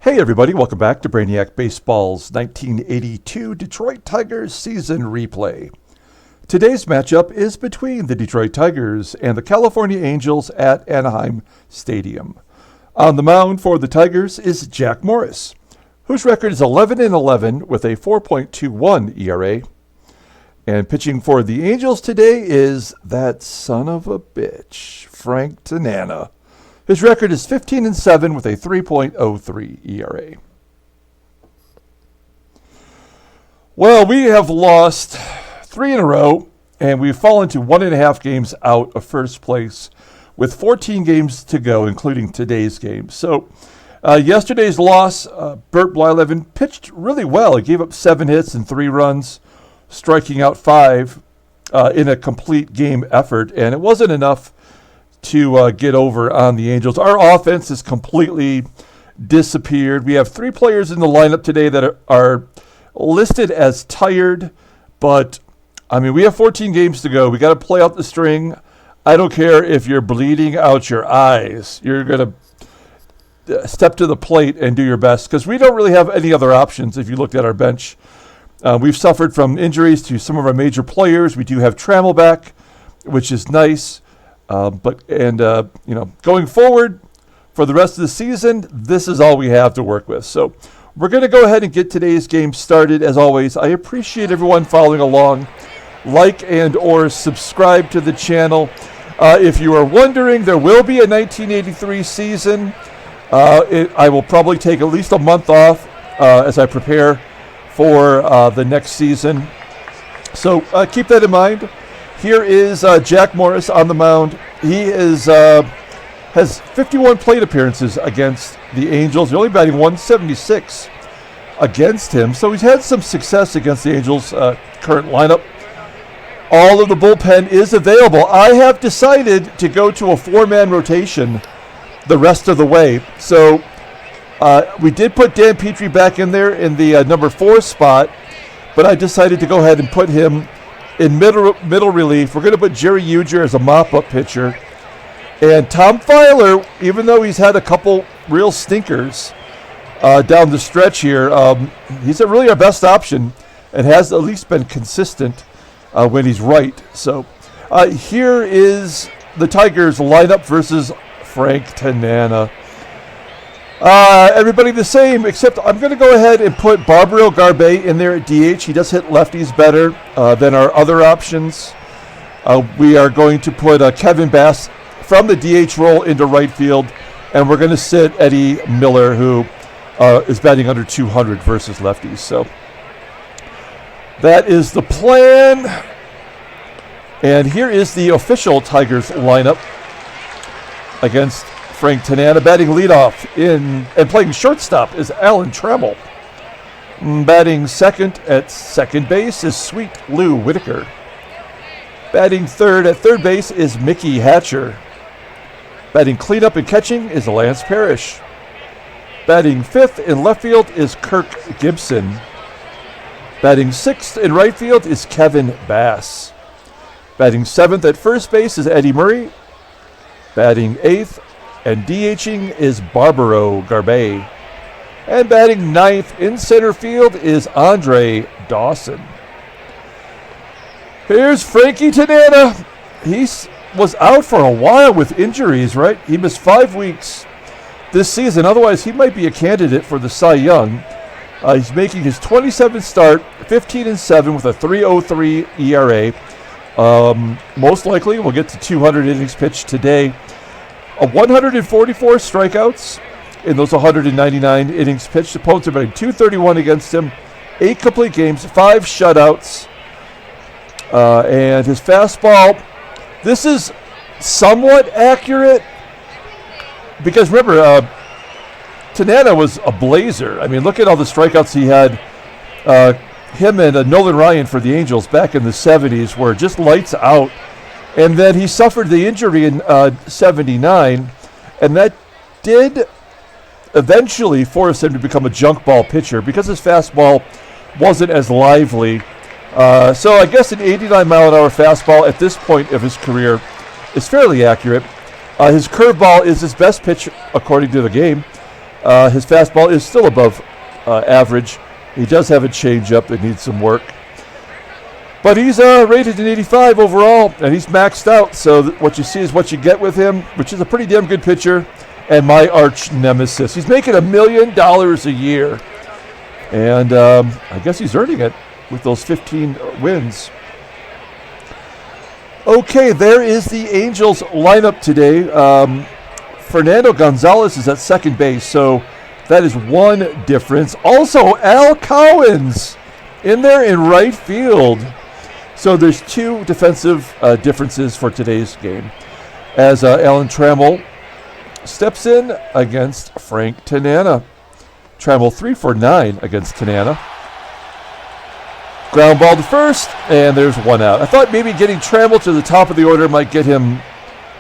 Hey everybody, welcome back to Brainiac Baseball's 1982 Detroit Tigers season replay. Today's matchup is between the Detroit Tigers and the California Angels at Anaheim Stadium. On the mound for the Tigers is Jack Morris, whose record is 11-11 with a 4.21 ERA. And pitching for the Angels today is that son of a bitch, Frank Tanana. His record is 15-7 with a 3.03 ERA. Well, we have lost 3 in a row, and we've fallen to 1.5 games out of first place with 14 games to go, including today's game. So yesterday's loss, Bert Blyleven pitched really well. He gave up 7 hits and 3 runs, striking out 5 in a complete game effort, and it wasn't enough to get over on the Angels. Our offense has completely disappeared. We have 3 players in the lineup today that are listed as tired, but I mean, we have 14 games to go. We got to play out the string. I don't care if you're bleeding out your eyes. You're going to step to the plate and do your best, because we don't really have any other options if you looked at our bench. We've suffered from injuries to some of our major players. We do have Trammell back, which is nice. Going forward for the rest of the season, this is all we have to work with. So we're going to go ahead and get today's game started. As always, I appreciate everyone following along. Like and or subscribe to the channel. If you are wondering, there will be a 1983 season. I will probably take at least a month off as I prepare for the next season. So keep that in mind. Here is Jack Morris on the mound. He has 51 plate appearances against the Angels. They're only batting 176 against him. So he's had some success against the Angels' current lineup. All of the bullpen is available. I have decided to go to a 4-man rotation the rest of the way. So we did put Dan Petrie back in there in the number 4 spot, but I decided to go ahead and put him in middle relief. We're going to put Jerry Uger as a mop-up pitcher. And Tom Filer, even though he's had a couple real stinkers down the stretch here, he's really our best option and has at least been consistent when he's right. So here is the Tigers lineup versus Frank Tanana. Everybody the same, except I'm going to go ahead and put Barbaro Garbey in there at DH. He does hit lefties better than our other options. We are going to put Kevin Bass from the DH role into right field, and we're going to sit Eddie Miller, who is batting under 200 versus lefties. So that is the plan. And here is the official Tigers lineup against Frank Tanana. Batting leadoff and playing shortstop is Alan Trammell. Batting second at second base is Sweet Lou Whitaker. Batting third at third base is Mickey Hatcher. Batting cleanup and catching is Lance Parrish. Batting fifth in left field is Kirk Gibson. Batting sixth in right field is Kevin Bass. Batting seventh at first base is Eddie Murray. Batting eighth and DHing is Barbaro Garbey. And batting ninth in center field is Andre Dawson. Here's Frankie Tanana. He was out for a while with injuries, right? He missed 5 weeks this season. Otherwise, he might be a candidate for the Cy Young. He's making his 27th start, 15-7 with a 3.03 ERA. Most likely, we'll get to 200 innings pitched today. 144 strikeouts in those 199 innings pitched. Opponents are batting .231 against him. 8 complete games, 5 shutouts. And his fastball, this is somewhat accurate because remember, Tanana was a blazer. I mean, look at all the strikeouts he had. Him and Nolan Ryan for the Angels back in the 70s were just lights out. And then he suffered the injury in 79, and that did eventually force him to become a junk ball pitcher because his fastball wasn't as lively. So I guess an 89-mile-an-hour fastball at this point of his career is fairly accurate. His curveball is his best pitch according to the game. His fastball is still above average. He does have a changeup that needs some work. But he's rated an 85 overall, and he's maxed out. So what you see is what you get with him, which is a pretty damn good pitcher. And my arch nemesis. He's making $1 million a year. And I guess he's earning it with those 15 wins. Okay, there is the Angels lineup today. Fernando Gonzalez is at second base, so that is one difference. Also, Al Cowens in there in right field. So there's two defensive differences for today's game. As Alan Trammell steps in against Frank Tanana. Trammell 3 for 9 against Tanana. Ground ball to first, and there's one out. I thought maybe getting Trammell to the top of the order might get him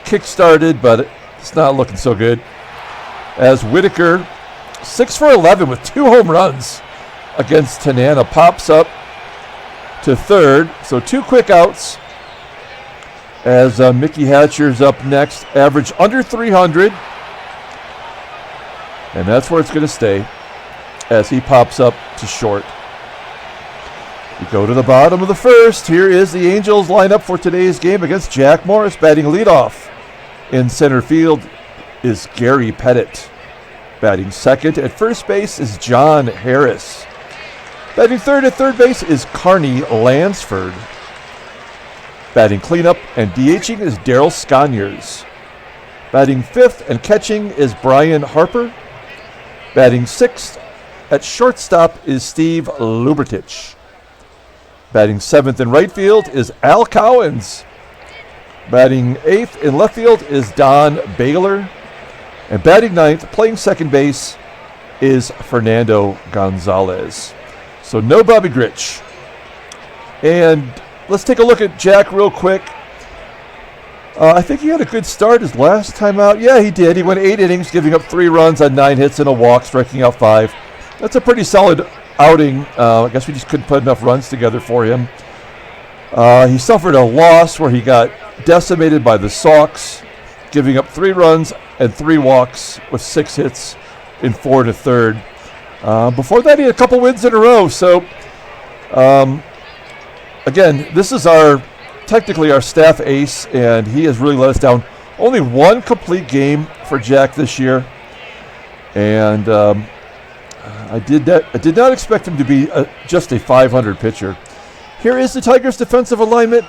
kick-started, but it's not looking so good. As Whitaker, 6 for 11 with 2 home runs against Tanana, pops up to third. So 2 quick outs. As Mickey Hatcher's up next, average under 300. And that's where it's going to stay as he pops up to short. We go to the bottom of the first. Here is the Angels lineup for today's game against Jack Morris batting leadoff. In center field is Gary Pettis. Batting second at first base is John Harris. Batting third at third base is Carney Lansford. Batting cleanup and DHing is Darryl Sconiers. Batting fifth and catching is Brian Harper. Batting sixth at shortstop is Steve Lubratich. Batting seventh in right field is Al Cowens. Batting eighth in left field is Don Baylor. And batting ninth, playing second base, is Fernando Gonzalez. So no Bobby Grich. And let's take a look at Jack real quick. I think he had a good start his last time out. Yeah, he did. He went 8 innings, giving up 3 runs on 9 hits and a walk, striking out 5. That's a pretty solid outing. I guess we just couldn't put enough runs together for him. He suffered a loss where he got decimated by the Sox, giving up 3 runs and 3 walks with 6 hits in 4 1/3. Before that, he had a couple wins in a row. So, again, this is technically our staff ace, and he has really let us down. Only 1 complete game for Jack this year, and I did not expect him to be just a 500 pitcher. Here is the Tigers' defensive alignment.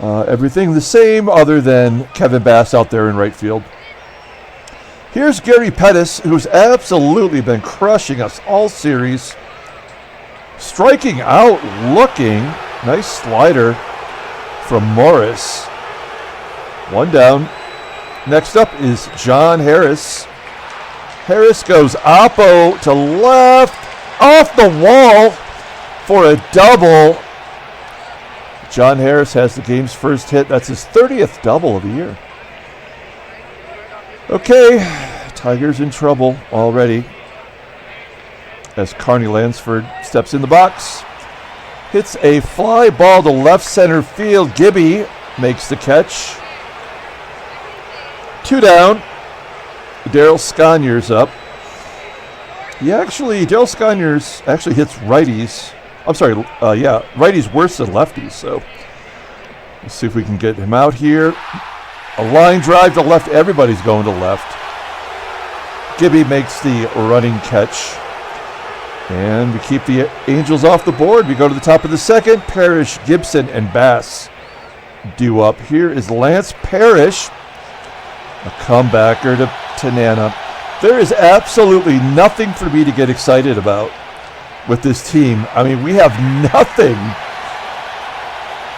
Everything the same other than Kevin Bass out there in right field. Here's Gary Pettis, who's absolutely been crushing us all series. Striking out, looking. Nice slider from Morris. 1 down. Next up is John Harris. Harris goes oppo to left, off the wall for a double. John Harris has the game's first hit. That's his 30th double of the year. Okay, Tigers in trouble already as Carney Lansford steps in the box. Hits a fly ball to left center field. Gibby makes the catch. 2 down. Darryl Sconiers up. Darryl Sconiers actually hits righties. I'm sorry, righties worse than lefties. So let's see if we can get him out here. A line drive to left. Everybody's going to left. Gibby makes the running catch. And we keep the Angels off the board. We go to the top of the second. Parrish, Gibson, and Bass due up. Here is Lance Parrish, a comebacker to Tanana. There is absolutely nothing for me to get excited about with this team. I mean, we have nothing.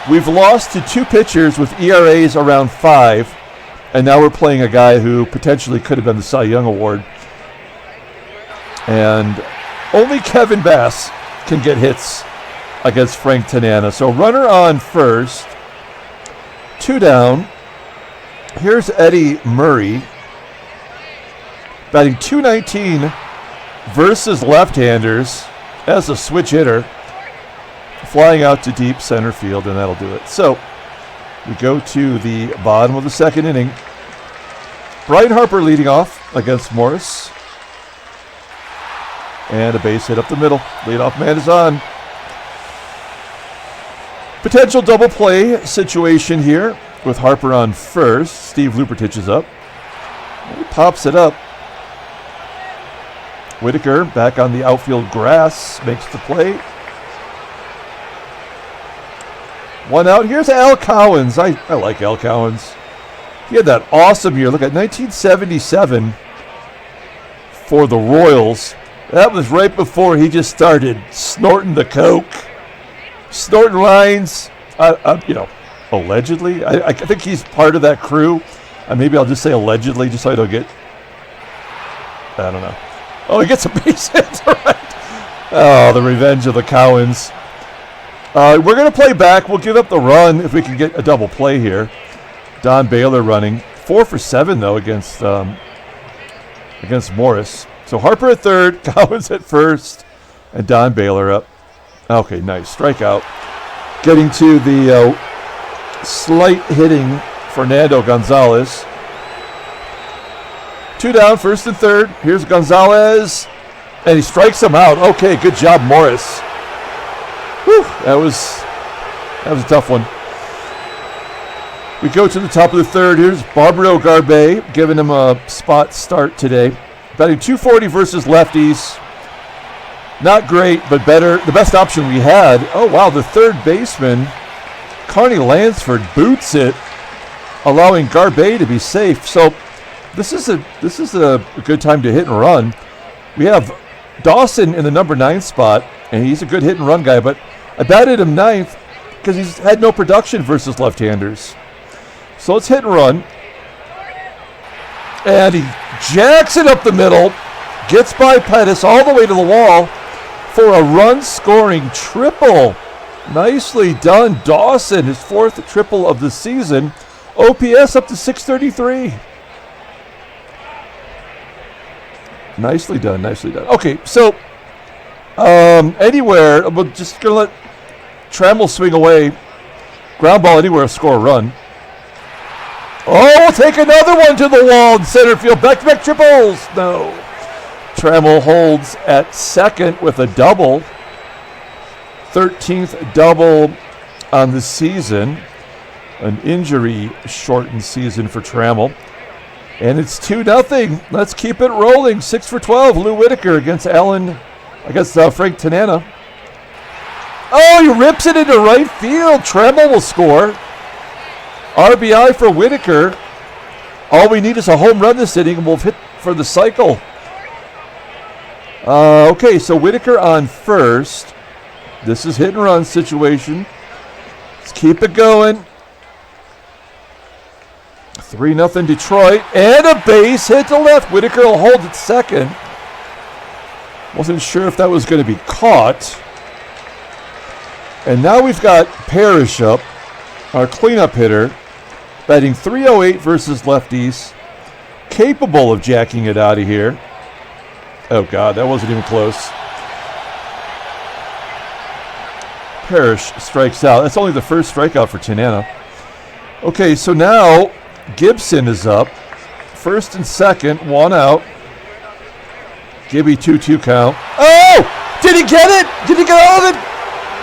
We've lost to 2 pitchers with ERAs around 5, and now we're playing a guy who potentially could have been the Cy Young Award. And only Kevin Bass can get hits against Frank Tanana. So runner on first, 2 down. Here's Eddie Murray, batting .219 versus left-handers as a switch hitter, flying out to deep center field, and that'll do it. So we go to the bottom of the second inning. Brian Harper leading off against Morris. And a base hit up the middle. Leadoff man is on. Potential double play situation here with Harper on first. Steve Lubratich is up. He pops it up. Whitaker back on the outfield grass. Makes the play. One out. Here's Al Cowens. I like Al Cowens. He had that awesome year. Look at 1977 for the Royals. That was right before he just started snorting the coke, snorting lines. Allegedly. I think he's part of that crew. Maybe I'll just say allegedly, just so I don't get. I don't know. Oh, he gets a base hit. Right. Oh, the revenge of the Cowens. We're going to play back. We'll give up the run if we can get a double play here. Don Baylor running. 4 for 7, though, against Morris. So Harper at third, Cowens at first, and Don Baylor up. Okay, nice. Strikeout. Getting to the slight hitting Fernando Gonzalez. 2 down, first and third. Here's Gonzalez, and he strikes him out. Okay, good job, Morris. Whew, that was a tough one. We go to the top of the third. Here's Barbaro Garbey, giving him a spot start today. Batting .240 versus lefties. Not great, but better. The best option we had. Oh, wow, the third baseman, Carney Lansford, boots it, allowing Garbey to be safe. So this is a good time to hit and run. We have Dawson in the number 9 spot, and he's a good hit and run guy, but I batted him 9th because he's had no production versus left-handers. So let's hit and run. And he jacks it up the middle, gets by Pettis all the way to the wall for a run-scoring triple. Nicely done, Dawson, his 4th triple of the season. OPS up to 633. Nicely done, nicely done. Okay, so anywhere, we're just going to let Trammell swing away. Ground ball anywhere, score a run. Oh, we'll take another one to the wall in center field. Back-to-back triples. No. Trammell holds at second with a double. 13th double on the season. An injury-shortened season for Trammell. And it's 2-0. Let's keep it rolling. 6 for 12. Lou Whitaker against Frank Tanana. Oh, he rips it into right field. Trammell will score. RBI for Whitaker. All we need is a home run this inning, and we'll hit for the cycle. Okay, so Whitaker on first. This is hit and run situation. Let's keep it going. 3-0 Detroit, and a base hit to left. Whitaker will hold at second. Wasn't sure if that was going to be caught. And now we've got Parrish up, our cleanup hitter, batting .308 versus lefties, capable of jacking it out of here. Oh, God, that wasn't even close. Parrish strikes out. That's only the first strikeout for Tanana. Okay, so now Gibson is up. First and second, 1 out. Gibby 2-2 count. Oh! Did he get it? Did he get all of it?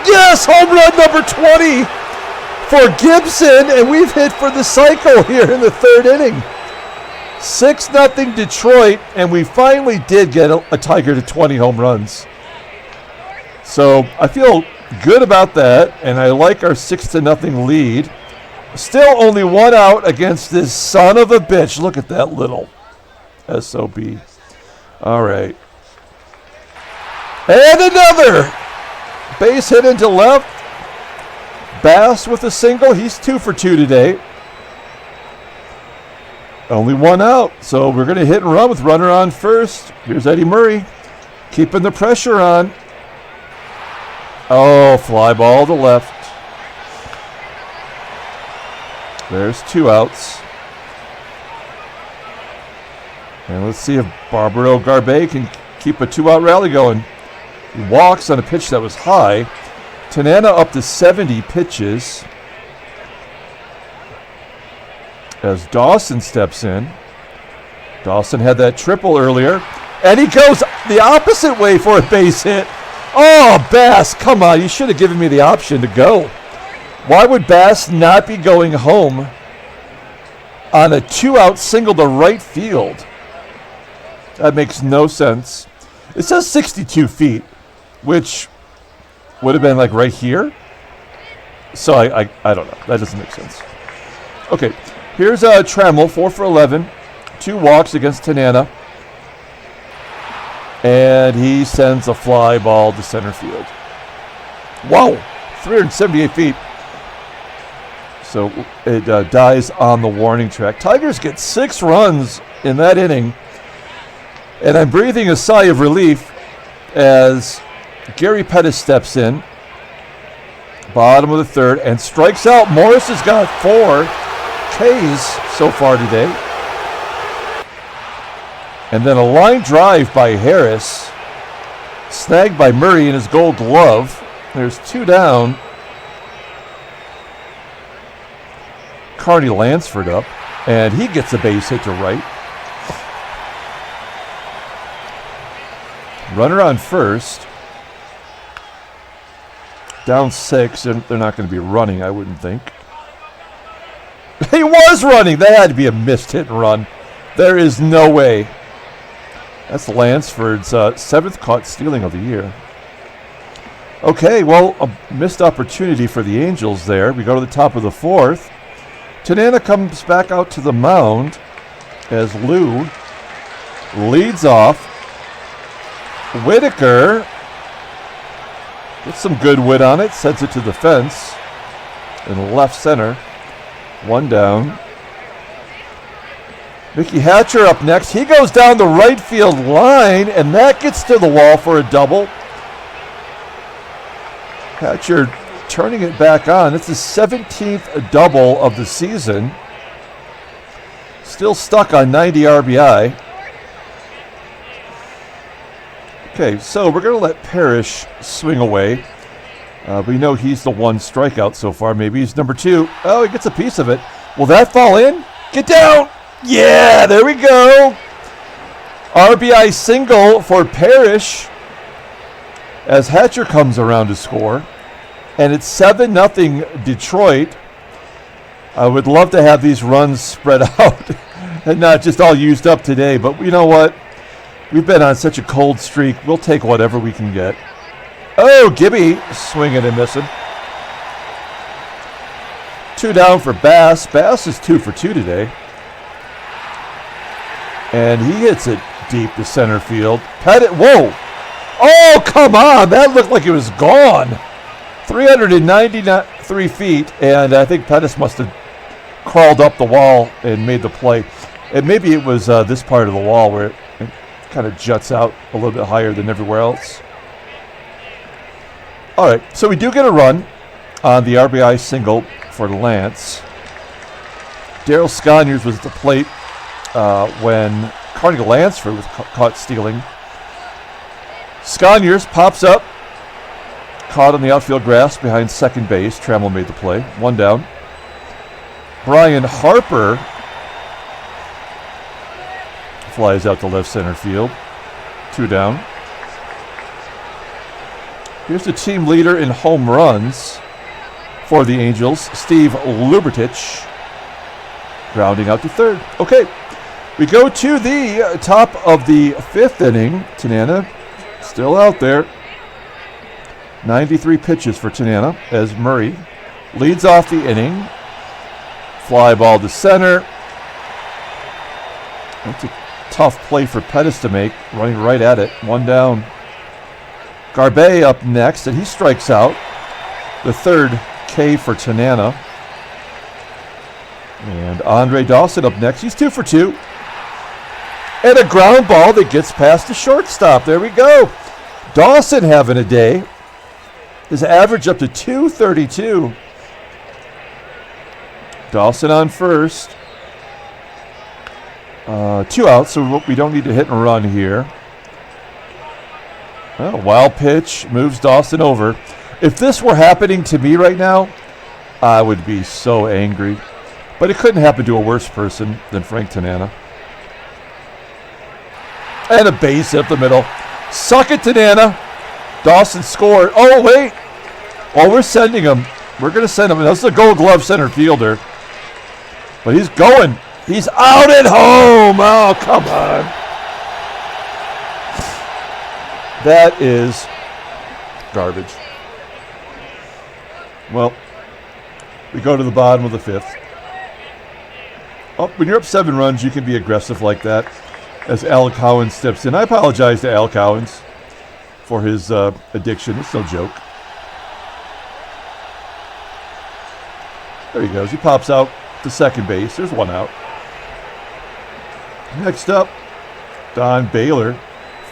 Yes! Home run number 20 for Gibson, and we've hit for the cycle here in the third inning. 6-0 Detroit, and we finally did get a Tiger to 20 home runs. So I feel good about that, and I like our 6-0 lead. Still only 1 out against this son of a bitch. Look at that little SOB. All right. And another base hit into left. Bass with a single. He's 2 for 2 today. Only 1 out. So we're going to hit and run with runner on first. Here's Eddie Murray keeping the pressure on. Oh, fly ball to left. There's 2 outs. And let's see if Barbaro Garbey can keep a 2-out rally going. He walks on a pitch that was high. Tanana up to 70 pitches. As Dawson steps in. Dawson had that triple earlier. And he goes the opposite way for a base hit. Oh, Bass, come on. You should have given me the option to go. Why would Bass not be going home on a 2-out single to right field? That makes no sense. It says 62 feet, which would have been like right here. So I don't know. That doesn't make sense. Okay, here's Trammell, 4 for 11. 2 walks against Tanana. And he sends a fly ball to center field. Wow, 378 feet. So it dies on the warning track. Tigers get 6 runs in that inning. And I'm breathing a sigh of relief as Gary Pettis steps in. Bottom of the third and strikes out. Morris has got 4 Ks so far today. And then a line drive by Harris, snagged by Murray in his gold glove. There's 2 down. Carney Lansford up, and he gets a base hit to right. Runner on first. Down 6, and they're not going to be running, I wouldn't think. He was running! That had to be a missed hit and run. There is no way. That's Lansford's 7th caught stealing of the year. Okay, well, a missed opportunity for the Angels there. We go to the top of the 4th. Tanana comes back out to the mound as Lou leads off. Whitaker gets some good wit on it, sends it to the fence in left center. 1 down. Mickey Hatcher up next. He goes down the right field line, and that gets to the wall for a double. Hatcher turning it back on. It's his 17th double of the season. Still stuck on 90 RBI. Okay, so we're going to let Parrish swing away. We know he's the 1 strikeout so far. Maybe he's number 2. Oh, he gets a piece of it. Will that fall in? Get down! Yeah, there we go. RBI single for Parrish as Hatcher comes around to score. And it's 7-0 Detroit. I would love to have these runs spread out and not just all used up today. But you know what? We've been on such a cold streak. We'll take whatever we can get. Oh, Gibby swinging and missing. 2 down for Bass. Bass is 2 for 2 today. And he hits it deep to center field. Pettis, whoa! Oh, come on! That looked like it was gone. 393 feet, and I think Pettis must have crawled up the wall and made the play. And maybe it was this part of the wall where it kind of juts out a little bit higher than everywhere else. All right, so we do get a run on the RBI single for Lance. Darryl Sconiers was at the plate when Carney Lansford was caught stealing. Sconiers pops up, caught on the outfield grass behind second base. Trammell made the play. 1 down. Brian Harper flies out to left center field. 2 down. Here's the team leader in home runs for the Angels, Steve Lubratich, grounding out to third. Okay, we go to the top of the 5th inning. Tanana still out there. 93 pitches for Tanana as Murray leads off the inning. Fly ball to center. That's a tough play for Pettis to make, running right at it. 1 down. Garbey up next, and he strikes out. The 3rd K for Tanana. And Andre Dawson up next. He's 2 for 2. And a ground ball that gets past the shortstop. There we go. Dawson having a day. His average up to 232. Dawson on first. 2 outs, so we don't need to hit and run here. Oh, wild pitch moves Dawson over. If this were happening to me right now, I would be so angry. But it couldn't happen to a worse person than Frank Tanana. And a base hit up the middle. Suck it, Tanana. Dawson scored. Oh, wait. Oh, we're sending him. We're going to send him. That's the Gold Glove center fielder. But he's going. He's out at home. Oh, come on. That is garbage. Well, we go to the bottom of the fifth. Oh, when you're up 7 runs, you can be aggressive like that as Al Cowens steps in. I apologize to Al Cowens for his addiction. It's no joke. There he goes. He pops out to second base. There's 1 out. Next up, Don Baylor.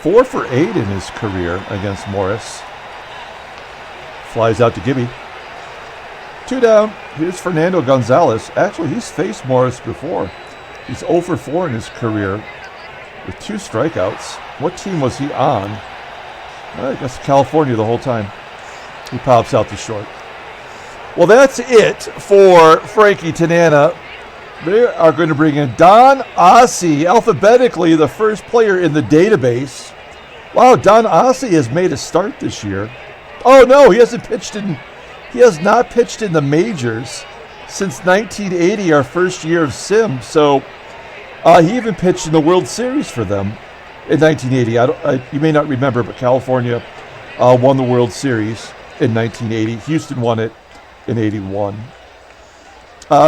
4 for 8 in his career against Morris. Flies out to Gibby. 2 down. Here's Fernando Gonzalez. Actually, he's faced Morris before. He's 0 for 4 in his career with 2 strikeouts. What team was he on? I guess California the whole time. He pops out to short. Well, that's it for Frankie Tanana. They are going to bring in Don Ossie, alphabetically the first player in the database. Wow, Don Ossie has made a start this year. Oh no, he has not pitched in the majors since 1980, our first year of Sim. So he even pitched in the World Series for them in 1980. You may not remember, but California won the World Series in 1980. Houston won it in 81.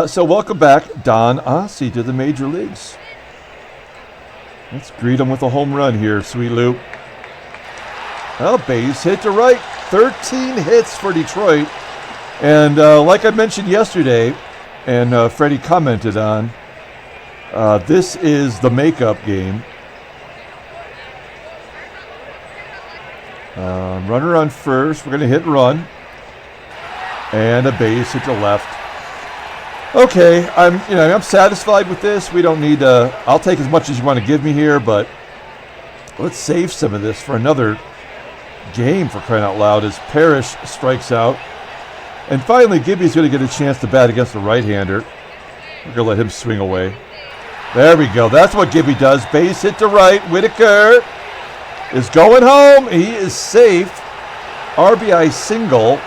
So welcome back, Don Ossie, to the major leagues. Let's greet him with a home run here, Sweet Lou. Well, base hit to right. 13 hits for Detroit. And like I mentioned yesterday, and Freddie commented on, this is the makeup game. Runner on first. We're going to hit and run. And a base hit to left. Okay, I'm satisfied with this. We don't need to. I'll take as much as you want to give me here, but let's save some of this for another game, for crying out loud, as Parrish strikes out. And finally, Gibby's going to get a chance to bat against the right-hander. We're going to let him swing away. There we go. That's what Gibby does. Base hit to right. Whitaker is going home. He is safe. RBI single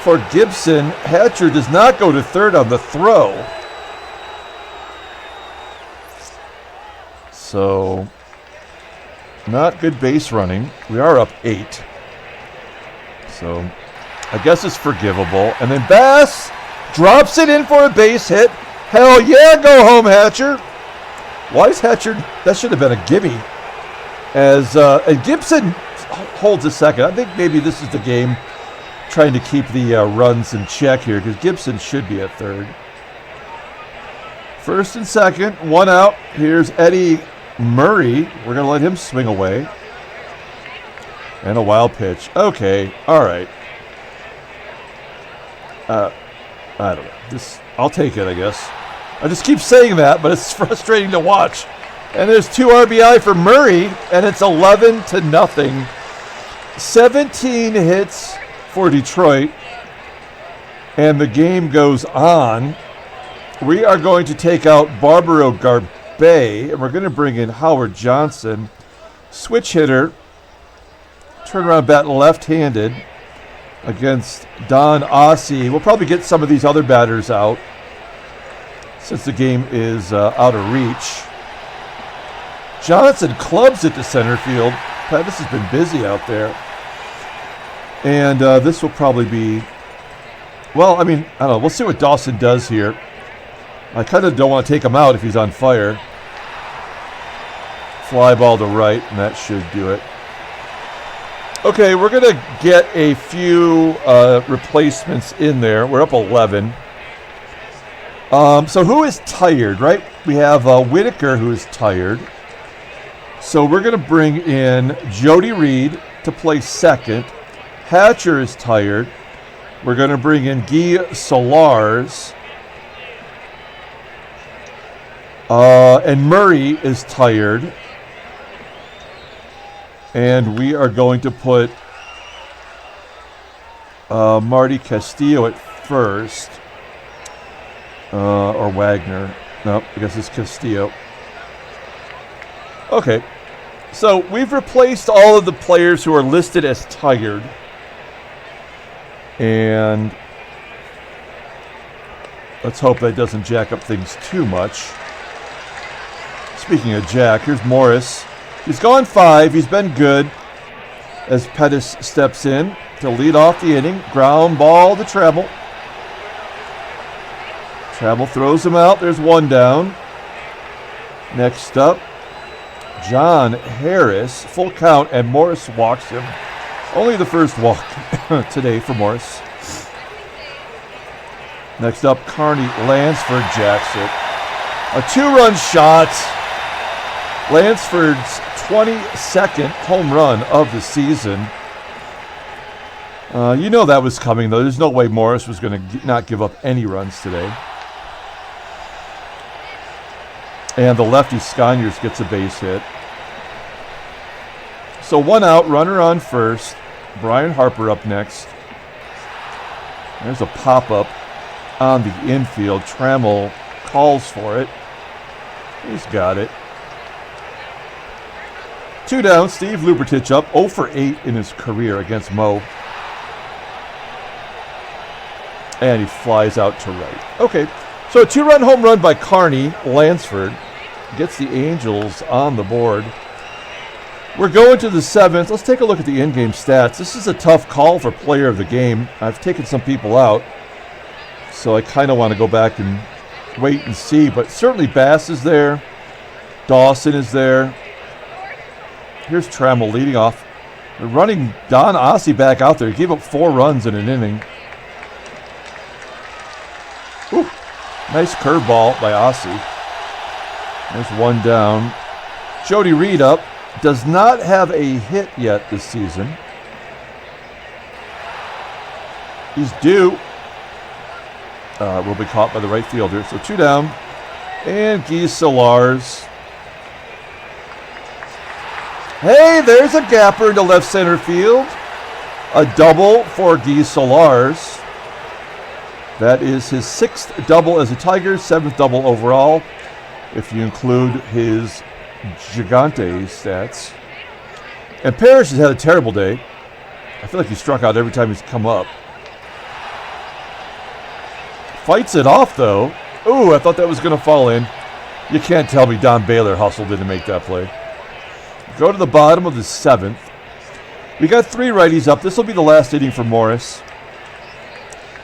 for Gibson. Hatcher does not go to third on the throw. So, not good base running. We are up 8. So, I guess it's forgivable. And then Bass drops it in for a base hit. Hell yeah, go home, Hatcher. Why is Hatcher? That should have been a gimme. And Gibson holds a second. I think maybe this is the game trying to keep the runs in check here, because Gibson should be at third. First and second, 1 out. Here's Eddie Murray. We're going to let him swing away. And a wild pitch. Okay, all right. I don't know. I'll take it, I guess. I just keep saying that, but it's frustrating to watch. And there's 2 RBI for Murray, and it's 11-0. 17 hits for Detroit, and the game goes on. We are going to take out Barbaro Garbey, and we're going to bring in Howard Johnson. Switch hitter. Turn around bat left-handed against Don Ossie. We'll probably get some of these other batters out since the game is out of reach. Johnson clubs it to center field. Pettis has been busy out there. And this will probably be, well, I don't know. We'll see what Dawson does here. I kind of don't want to take him out if he's on fire. Fly ball to right, and that should do it. Okay, we're going to get a few replacements in there. We're up 11. So who is tired, right? We have Whitaker, who is tired. So we're going to bring in Jody Reed to play second. Hatcher is tired. We're going to bring in Guy Solars. And Murray is tired. And we are going to put Marty Castillo at first. Or Wagner. Nope, I guess it's Castillo. Okay. So we've replaced all of the players who are listed as tired. And let's hope that doesn't jack up things too much. Speaking of Jack, here's Morris. He's gone 5. He's been good as Pettis steps in to lead off the inning. Ground ball to Trammell. Trammell throws him out. There's 1 down. Next up, John Harris. Full count, and Morris walks him. Only the first walk today for Morris. Next up, Carney. Lansford jacks it. A 2-run shot. Lansford's 22nd home run of the season. You know that was coming, though. There's no way Morris was going to not give up any runs today. And the lefty Sconiers gets a base hit. So 1 out, runner on first. Brian Harper up next. There's a pop-up on the infield. Trammell calls for it. He's got it. 2 down, Steve Lubratich up, 0 for 8 in his career against Mo. And he flies out to right. Okay, so a 2-run home run by Carney. Lansford gets the Angels on the board. We're going to the 7th. Let's take a look at the in-game stats. This is a tough call for player of the game. I've taken some people out, so I kind of want to go back and wait and see. But certainly Bass is there. Dawson is there. Here's Trammell leading off. They're running Don Ossie back out there. He gave up 4 runs in an inning. Ooh, nice curveball by Ossie. There's 1 down. Jody Reed up. Does not have a hit yet this season. He's due. Will be caught by the right fielder. So 2 down. And Gonzalez. Hey, there's a gapper into left center field. A double for Gonzalez. That is his 6th double as a Tiger, 7th double overall, if you include his Gigante stats. And Parrish has had a terrible day. I feel like he struck out every time he's come up. Fights it off, though. Ooh, I thought that was going to fall in. You can't tell me Don Baylor hustled in to make that play. Go to the bottom of the 7th. We got 3 righties up. This will be the last inning for Morris.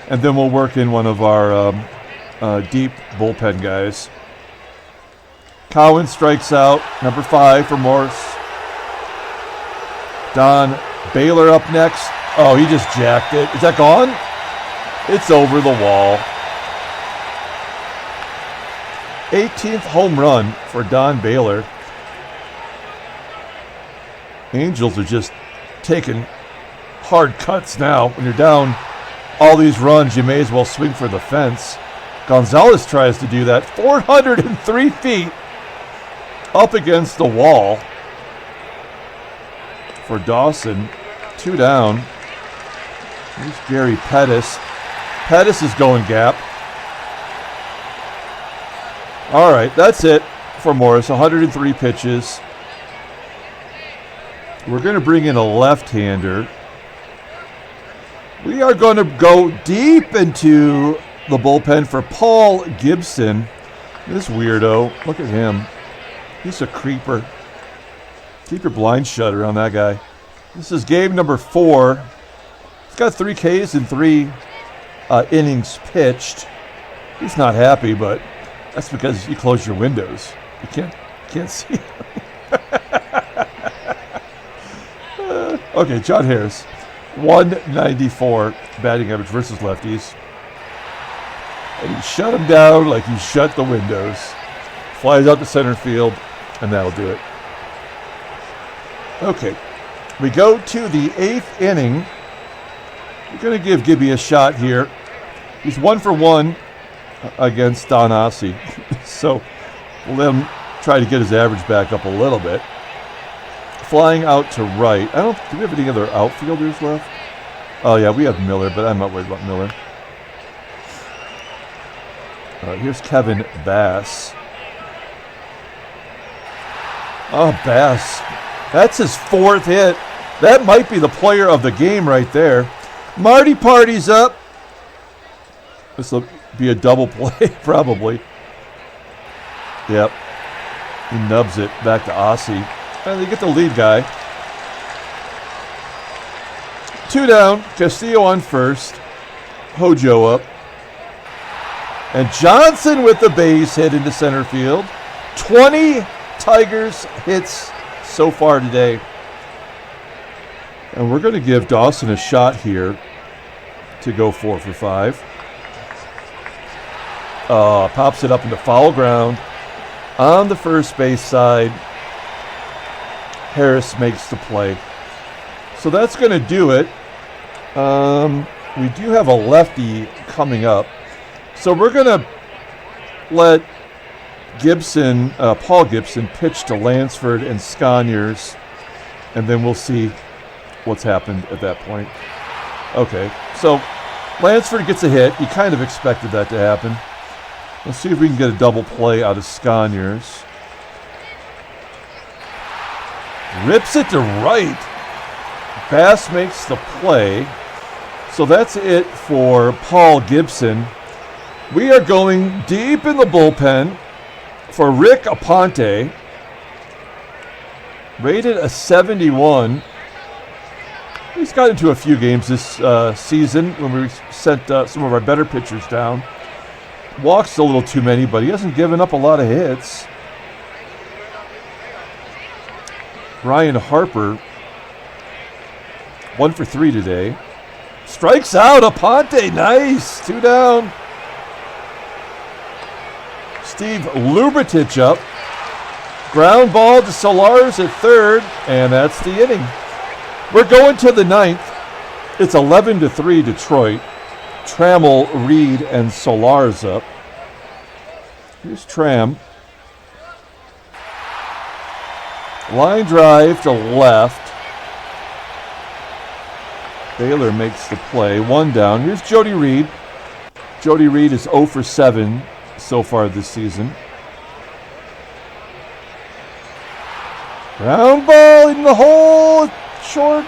And then we'll work in one of our deep bullpen guys. Cowens strikes out, number 5 for Morris. Don Baylor up next. Oh, he just jacked it. Is that gone? It's over the wall. 18th home run for Don Baylor. Angels are just taking hard cuts now. When you're down all these runs, you may as well swing for the fence. Gonzalez tries to do that. 403 feet up against the wall for Dawson. 2 down. Here's Gary Pettis. Pettis is going gap. All right, that's it for Morris. 103 pitches. We're going to bring in a left-hander. We are going to go deep into the bullpen for Paul Gibson. This weirdo. Look at him. He's a creeper. Keep your blind shut around that guy. This is game number 4. He's got 3 Ks in 3 innings pitched. He's not happy, but that's because you close your windows. You can't see. Okay, John Harris. 194 batting average versus lefties. And he shut him down like he shut the windows. Flies out to center field, and that'll do it. Okay, we go to the 8th inning. We're going to give Gibby a shot here. He's 1 for 1 against Don Ossie. So we'll let him try to get his average back up a little bit. Flying out to right. Do we have any other outfielders left? Oh, yeah, we have Miller, but I'm not worried about Miller. Here's Kevin Bass. Oh, Bass That's his 4th hit. That might be the player of the game right there. Marty Party's up. This will be a double play, probably. Yep. He nubs it back to Aussie. And they get the lead guy. 2 down. Castillo on first. Hojo up. And Johnson with the base hit into center field. 20 Tigers hits so far today. And we're going to give Dawson a shot here to go 4 for 5. Pops it up into foul ground. On the first base side, Harris makes the play. So that's going to do it. We do have a lefty coming up. So we're going to let Gibson, Paul Gibson, pitch to Lansford and Sconiers, and then we'll see what's happened at that point. Okay, so Lansford gets a hit. You kind of expected that to happen. Let's see if we can get a double play out of Sconiers. Rips it to right. Bass makes the play. So that's it for Paul Gibson. We are going deep in the bullpen for Rick Aponte. Rated a 71. He's got into a few games this season when we sent some of our better pitchers down. Walks a little too many, but he hasn't given up a lot of hits. Ryan Harper, 1 for 3 today. Strikes out Aponte, nice, 2 down. Steve Lubratich up. Ground ball to Solars at third, and that's the inning. We're going to the 9th. It's 11-3 Detroit. Trammell, Reed, and Solars up. Here's Tram. Line drive to left. Baylor makes the play. 1 down. Here's Jody Reed. Jody Reed is 0 for 7 so far this season. Ground ball in the hole. Short.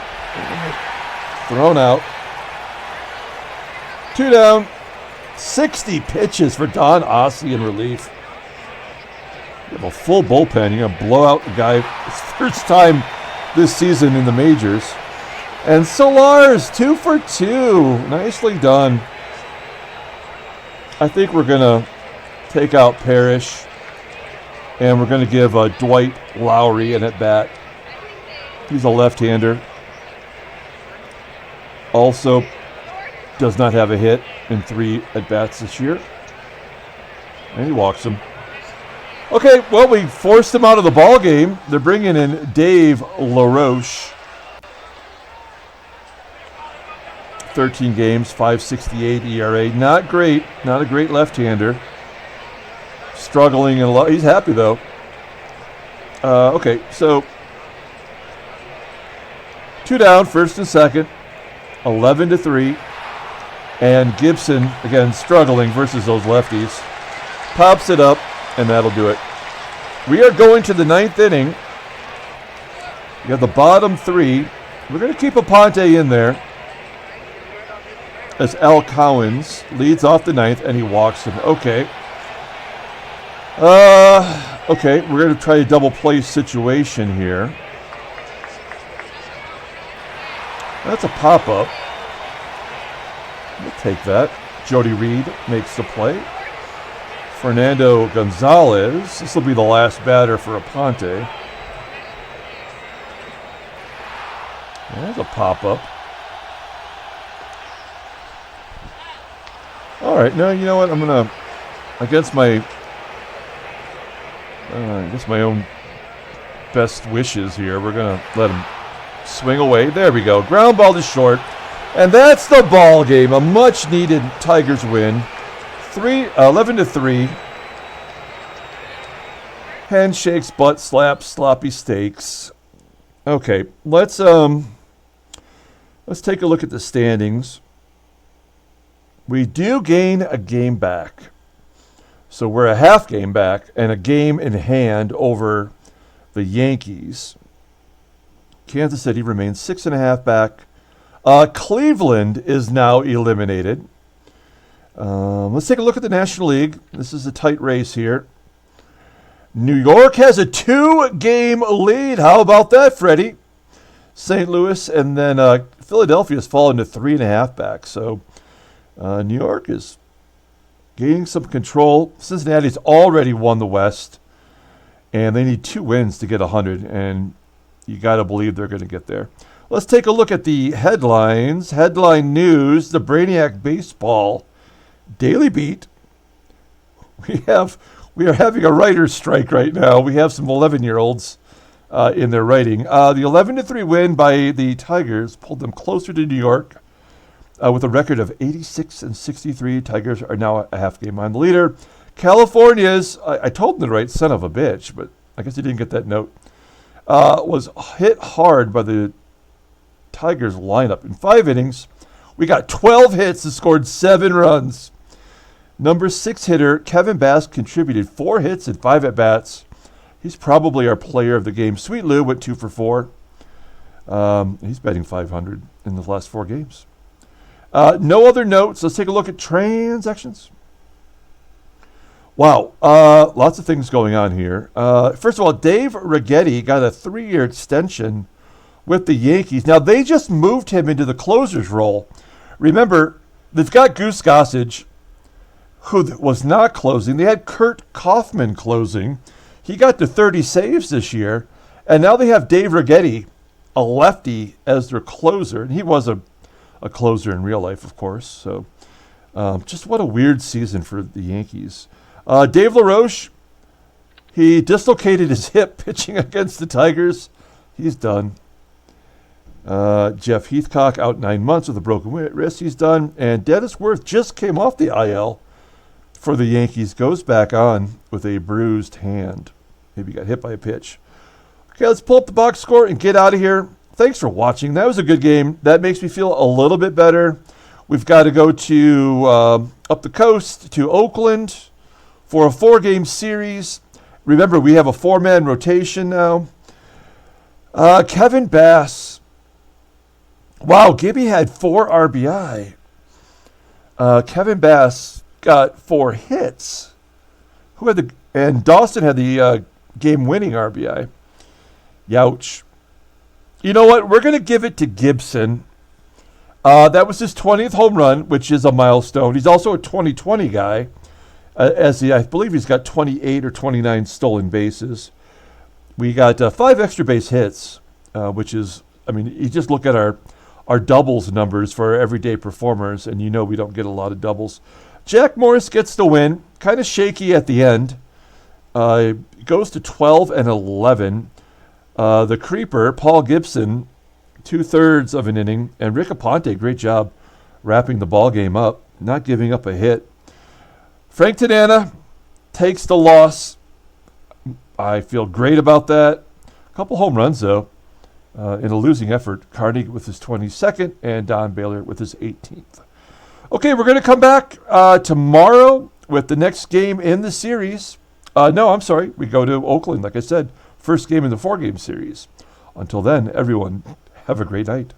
Thrown out. 2 down. 60 pitches for Don Ossie in relief. You have a full bullpen. You're going to blow out the guy his first time this season in the majors. And Solars, 2 for 2. Nicely done. I think we're going to take out Parrish. And we're going to give Dwight Lowry an at-bat. He's a left-hander. Also does not have a hit in 3 at-bats this year. And he walks him. Okay, well, we forced him out of the ball game. They're bringing in Dave LaRoche. 13 games, 5.68 ERA. Not great. Not a great left-hander. Struggling in a lot. He's happy, though. Okay, so 2 down, first and second. 11-3. And Gibson, again, struggling versus those lefties. Pops it up, and that'll do it. We are going to the 9th inning. You got the bottom 3. We're going to keep Aponte in there as Al Cowens leads off the 9th, and he walks him. Okay. Okay, we're going to try a double play situation here. That's a pop-up. We'll take that. Jody Reed makes the play. Fernando Gonzalez. This will be the last batter for Aponte. There's a pop-up. All right, now you know what? I'm going to, against my own best wishes here, we're going to let him swing away. There we go. Ground ball to short. And that's the ball game. A much-needed Tigers win. 11-3. Handshakes, butt slaps, sloppy steaks. Okay, let's take a look at the standings. We do gain a game back. So we're a half game back and a game in hand over the Yankees. Kansas City remains 6.5 back. Cleveland is now eliminated. Let's take a look at the National League. This is a tight race here. New York has a 2-game lead. How about that, Freddie? St. Louis, and then Philadelphia has fallen to 3.5 back. So New York is gaining some control. Cincinnati's already won the West, and they need 2 wins to get 100, and you got to believe they're going to get there. Let's take a look at the headlines. Headline news, the Brainiac Baseball Daily Beat. We are having a writer's strike right now. We have some 11-year-olds in their writing. The 11-3 win by the Tigers pulled them closer to New York with a record of 86-63. Tigers are now a half game behind the leader. California's, I told them to write son of a bitch, but I guess he didn't get that note, was hit hard by the Tigers lineup. In 5 innings, we got 12 hits and scored 7 runs. Number 6 hitter, Kevin Bass, contributed 4 hits and 5 at-bats. He's probably our player of the game. Sweet Lou went 2 for 4. He's batting .500 in the last 4 games. No other notes. Let's take a look at transactions. Wow, lots of things going on here. First of all, Dave Righetti got a 3-year extension with the Yankees. Now, they just moved him into the closer's role. Remember, they've got Goose Gossage, who was not closing. They had Kurt Kaufman closing. He got to 30 saves this year. And now they have Dave Righetti, a lefty, as their closer. And he was a closer in real life, of course. So just what a weird season for the Yankees. Dave LaRoche, he dislocated his hip pitching against the Tigers. He's done. Jeff Heathcock out 9 months with a broken wrist. He's done. And Dennis Worth just came off the IL for the Yankees. Goes back on with a bruised hand. Maybe got hit by a pitch. Okay, let's pull up the box score and get out of here. Thanks for watching. That was a good game. That makes me feel a little bit better. We've got to go to up the coast to Oakland for a 4-game series. Remember, we have a 4-man rotation now. Kevin Bass. Wow, Gibby had 4 RBI. Kevin Bass got 4 hits. And Dawson had the game-winning RBI. Youch. You know what? We're going to give it to Gibson. That was his 20th home run, which is a milestone. He's also a 2020 guy. I believe he's got 28 or 29 stolen bases. We got 5 extra base hits, which is, you just look at our doubles numbers for our everyday performers, and you know we don't get a lot of doubles. Jack Morris gets the win. Kind of shaky at the end. Goes to 12 and 11. The creeper, Paul Gibson, 2/3 of an inning, and Rick Aponte, great job wrapping the ball game up, not giving up a hit. Frank Tanana takes the loss. I feel great about that. A couple home runs, though, in a losing effort. Carney with his 22nd and Don Baylor with his 18th. Okay, we're going to come back tomorrow with the next game in the series. No, I'm sorry. We go to Oakland, like I said. First game in the 4-game series. Until then, everyone, have a great night.